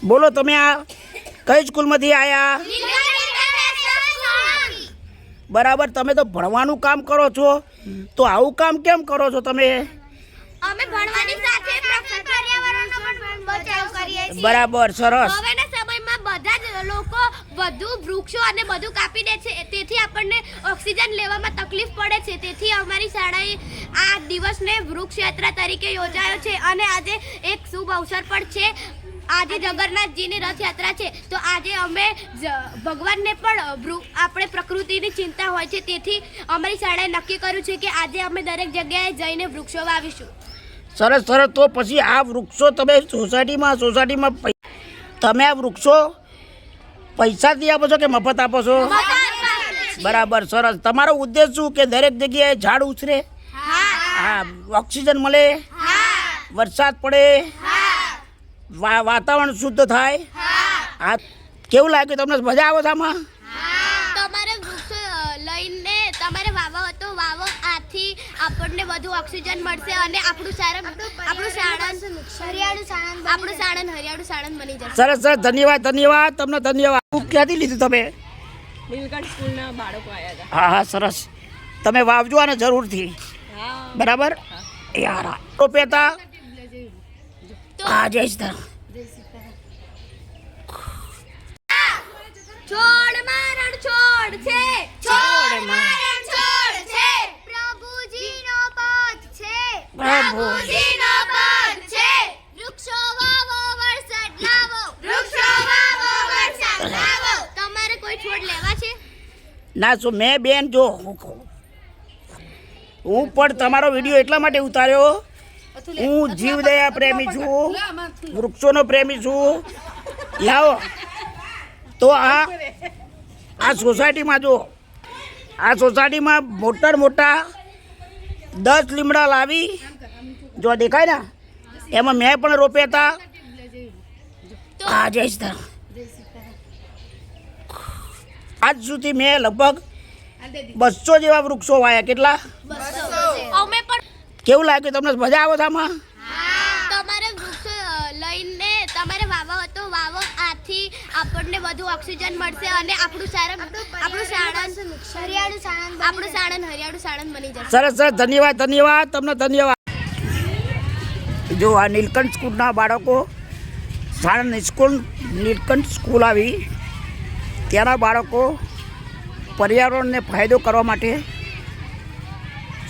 બોલો તમે આ કઈ સ્કૂલમાંથી આવ્યા? બરાબર, તમે તો ભણવાનું કામ કરો છો, તો આવું કામ કેમ કરો છો તમે? અમે ભણવાની સાથે પર્યાવરણનો પણ બચાવ કરીએ છીએ. બરાબર, સરસ. હવેના સમયમાં બધા જ લોકો વધુ વૃક્ષો અને બધું કાપી દે છે, તેથી આપણને ઓક્સિજન લેવામાં તકલીફ પડે છે. તેથી અમારી શાળાએ આ દિવસને વૃક્ષ યાત્રા તરીકે યોજાયો છે અને આજે એક શુભ અવસર પણ છે. આજે જગન્નાથજીની રથયાત્રા છે, તો આજે અમે ભગવાનને પણ આપણે પ્રકૃતિની ચિંતા હોય છે, તેથી અમારી શાળાએ નક્કી કર્યું છે કે આજે અમે દરેક જગ્યાએ જઈને વૃક્ષો વાવીશું. સરસ સરસ. તો પછી આ વૃક્ષો તમે સોસાયટીમાં તમે આ વૃક્ષો પૈસાથી આપો છો કે મફત આપો છો? બરાબર, સરસ. તમારો ઉદ્દેશ શું કે દરેક જગ્યાએ ઝાડ ઉછરે, હા, ઓક્સિજન મળે, વરસાદ પડે, વાતાવરણ શુદ્ધ થાય. હા, કેવું લાગ્યું તમને? મજા આવે છે આમાં? તમારે વૃક્ષો લઈને તમારે વાવો તો વાવો, આથી આપણને વધુ ઓક્સિજન મળશે અને આપણું સાણંદ હરિયાળું સાણંદ બની જશે. સરસ સરસ, ધન્યવાદ ધન્યવાદ તમને, ધન્યવાદ. ક્યાંથી લીધું તમે? નીલકંઠ સ્કૂલના બાળકો આવ્યા હતા. હા હા, સરસ. તમે વાવજો આને જરૂરથી, બરાબર? યાર રોપેતા હા, જય છોડ મારણ છોડ છે, છોડ મારણ છોડ છે, પ્રભુજીનો પદ છે, પ્રભુજીનો પદ છે. વૃક્ષો વાવો, વરસાદ લાવો, વૃક્ષો વાવો, વરસાદ લાવો. તમારે કોઈ છોડ લેવા છે? ના, શું મેં બેન જો હું પણ તમારો વિડીયો એટલા માટે ઉતાર્યો, હું જીવદયા પ્રેમી છું, વૃક્ષોનો પ્રેમી છું. લાવો તો આ સોસાયટીમાં જો, આ સોસાયટીમાં મોટા 10 લીમડા લાવી, જો દેખાય ને, એમાં મેં પણ રોપ્યા હતા. હા, જય સીતારામ. આજ સુધી મેં લગભગ 200 જેવા વૃક્ષો વાયા. કેટલા? 200. અમે પણ. કેવું લાગ્યું તમને? મજા આવે છે આમાં? તમારે વૃક્ષો લઈને તમારે વાવો તો વાવો, આથી આપણને વધુ ઓક્સિજન મળશે અને આપણું સાણંદ હરિયાળું સાણંદ બની જશે. સરસ સરસ, ધન્યવાદ ધન્યવાદ તમને, ધન્યવાદ. જો આ નીલકંઠ સ્કૂલના બાળકો, સાણંદ નીલકંઠ સ્કૂલ આવી, ત્યાંના બાળકો પર્યાવરણને ફાયદો કરવા માટે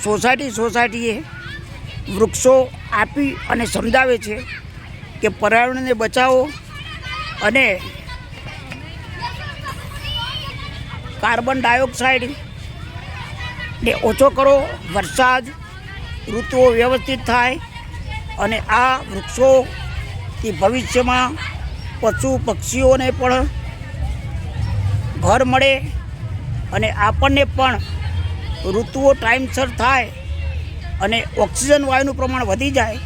સોસાયટીએ વૃક્ષો આપી અને સમજાવે છે કે પર્યાવરણને બચાવો અને કાર્બન ડાયોક્સાઇડને ઓછો કરો, વરસાદ ઋતુઓ વ્યવસ્થિત થાય અને આ વૃક્ષોથી ભવિષ્યમાં પશુ પક્ષીઓને પણ ઘર મળે અને આપણને પણ ઋતુઓ ટાઈમસર થાય અને ઓક્સિજન વાયુનું પ્રમાણ વધી જાય,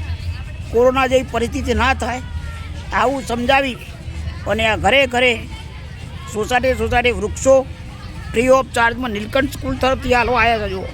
કોરોના જેવી પરિસ્થિતિ ના થાય, આવું સમજાવી અને આ ઘરે સોસાયટી વૃક્ષો ફ્રી ઓફ ચાર્જમાં નીલકંઠ સ્કૂલ તરફથી હાલવા આવ્યા છે. જુઓ.